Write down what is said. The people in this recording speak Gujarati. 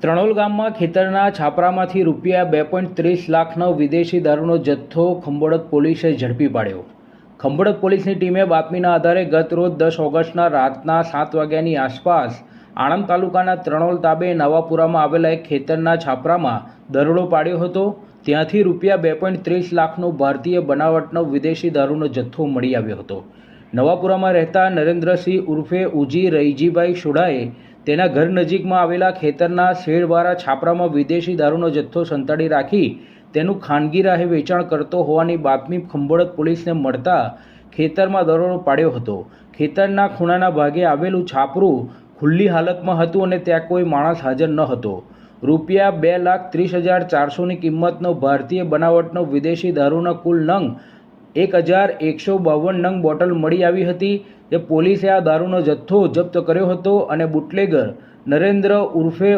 ત્રણોલ ગામમાં ખેતરના છાપરામાંથી ₹2.30 લાખનો વિદેશી દારૂનો જથ્થો ખંભોળત પોલીસે ઝડપી પાડ્યો। ખંભોળત પોલીસની ટીમે બાતમીના આધારે ગત રોજ 10 ઓગસ્ટના રાતના 7 વાગ્યાની આસપાસ આણંદ તાલુકાના ત્રણોલ તાબે નવાપુરામાં આવેલા એક ખેતરના છાપરામાં દરોડો પાડ્યો હતો। ત્યાંથી ₹2.30 લાખનો ભારતીય બનાવટનો વિદેશી દારૂનો જથ્થો મળી આવ્યો હતો। નવાપુરામાં રહેતા નરેન્દ્રસિંહ ઉર્ફે ઉજી રૈજીભાઈ સોઢાએ તેના ઘર નજીકમાં આવેલા ખેતરના શેડવાળા છાપરામાં વિદેશી દારૂનો જથ્થો સંતાડી રાખી તેનું ખાનગી રાહે વેચાણ કરતો હોવાની બાતમી ખંભોળત પોલીસને મળતા ખેતરમાં દરોડો પાડ્યો હતો। ખેતરના ખૂણાના ભાગે આવેલું છાપરું ખુલ્લી હાલતમાં હતું અને ત્યાં કોઈ માણસ હાજર ન હતો। ₹2,30,400ની કિંમતનો ભારતીય બનાવટનો વિદેશી દારૂના કુલ નંગ 1,152 નંગ બોટલ મળી આવી હતી। જે પોલીસે આ દારૂનો જથ્થો જપ્ત કર્યો હતો અને બુટલેગર નરેન્દ્ર ઉર્ફે